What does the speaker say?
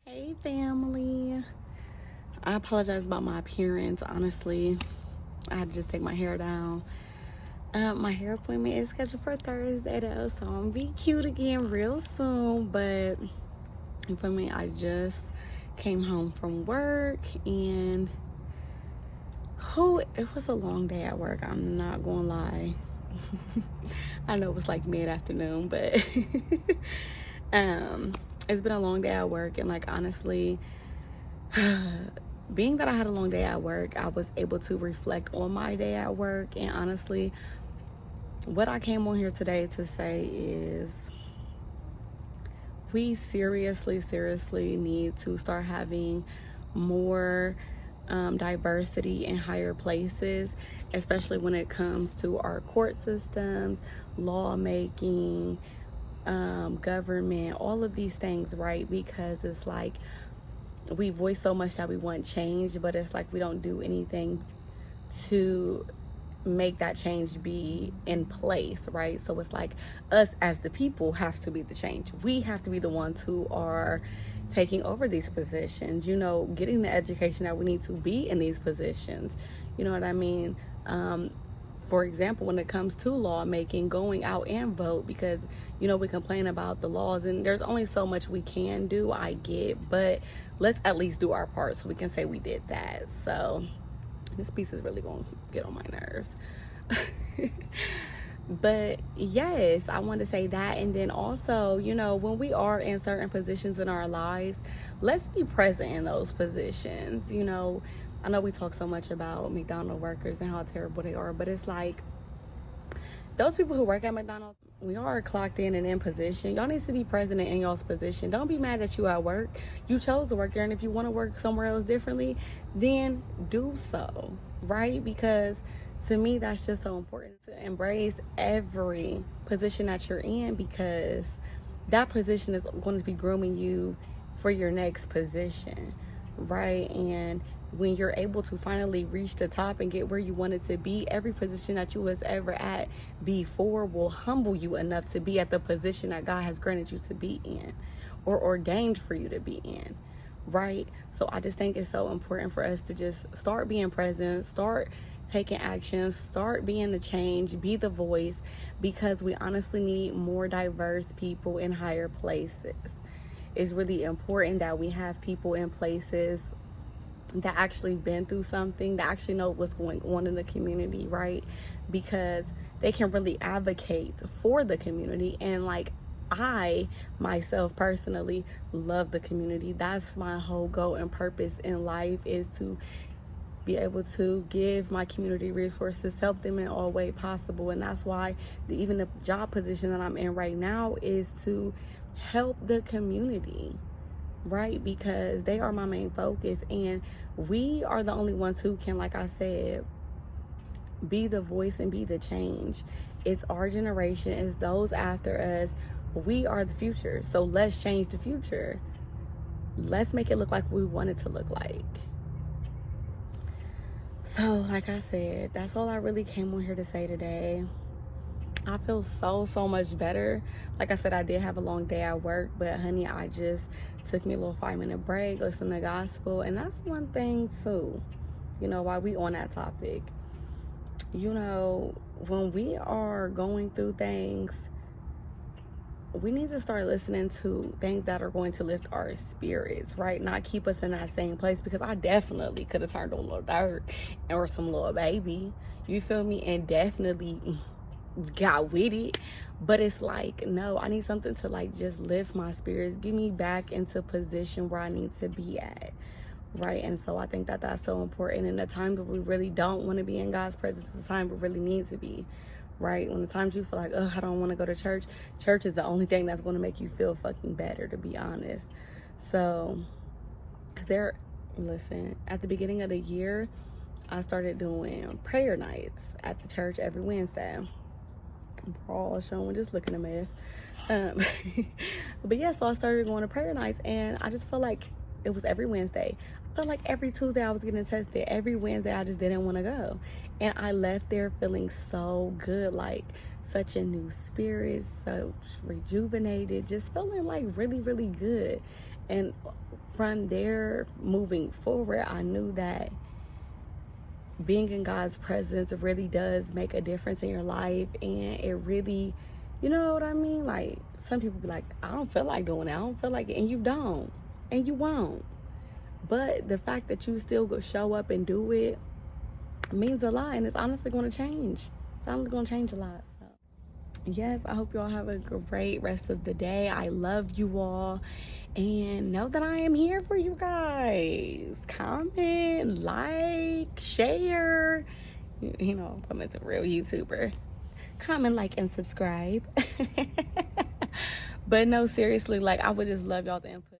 Hey family. I apologize about my appearance. Honestly, I had to just take my hair down. My hair appointment is scheduled for Thursday though, so I'm gonna be cute again real soon. But for me, I just came home from work and it was a long day at work. I'm not gonna lie. I know it was like mid-afternoon, but um, it's been a long day at work, and like honestly, being that I had a long day at work, I was able to reflect on my day at work. And honestly, what I came on here today to say is we seriously need to start having more diversity in higher places, especially when it comes to our court systems, lawmaking, government, all of these things, right? Because it's like we voice so much that we want change, but it's like we don't do anything to make that change be in place, right? So it's like us as the people have to be the change. We have to be the ones who are taking over these positions, getting the education that we need to be in these positions. You know what I mean? For example, when it comes to lawmaking, going out and vote, because we complain about the laws and there's only so much we can do, I get, but let's at least do our part so we can say we did that. So this piece is really going to get on my nerves. But yes, I want to say that. And then also, when we are in certain positions in our lives, let's be present in those positions. I know we talk so much about McDonald's workers and how terrible they are, but it's like those people who work at McDonald's, we are clocked in and in position. Y'all need to be present in y'all's position. Don't be mad that you at work. You chose to work there, and if you want to work somewhere else differently, then do so, right? Because to me, that's just so important to embrace every position that you're in, because that position is going to be grooming you for your next position, right? And when you're able to finally reach the top and get where you wanted to be, every position that you was ever at before will humble you enough to be at the position that God has granted you to be in or ordained for you to be in, right? So I just think it's so important for us to just start being present, start taking action, start being the change, be the voice, because we honestly need more diverse people in higher places. It's really important that we have people in places that actually been through something, that actually know what's going on in the community, right? Because they can really advocate for the community. And like, I myself personally love the community. That's my whole goal and purpose in life, is to be able to give my community resources, help them in all way possible. And that's why even the job position that I'm in right now is to help the community, right? Because they are my main focus, and we are the only ones who can, like I said, be the voice and be the change. It's our generation, it's those after us. We are the future, so let's change the future. Let's make it look like we want it to look like. So like I said, that's all I really came on here to say today. I feel so much better. Like I said, I did have a long day at work, but honey, I just took me a little 5-minute break, listened to gospel, and that's one thing too. While we on that topic, when we are going through things, we need to start listening to things that are going to lift our spirits, right? Not keep us in that same place, because I definitely could have turned on Lil Durk or some Lil Baby, you feel me, and definitely got with it. But it's like, no, I need something to like just lift my spirits, get me back into position where I need to be at, right? And so I think that that's so important. In the times where we really don't want to be in God's presence, the time we really need to be, right? When the times you feel like, oh, I don't want to go to church, church is the only thing that's going to make you feel fucking better, to be honest. So listen, at the beginning of the year, I started doing prayer nights at the church every Wednesday. All showing, just looking a mess. But yeah, so I started going to prayer nights, and I just felt like it was every Wednesday. I felt like every Tuesday I was getting tested. Every Wednesday I just didn't want to go, and I left there feeling so good, like such a new spirit, so rejuvenated, just feeling like really good. And from there, moving forward, I knew that being in God's presence really does make a difference in your life. And it really, you know what I mean? Like, some people be like, I don't feel like doing it. I don't feel like it. And you don't. And you won't. But the fact that you still go show up and do it means a lot. And it's honestly going to change. It's honestly going to change a lot. So, yes, I hope you all have a great rest of the day. I love you all. And know that I am here for you guys. Comment, like, share. You know, I'm a real YouTuber. Comment, like, and subscribe. But no, seriously, like, I would just love y'all's input.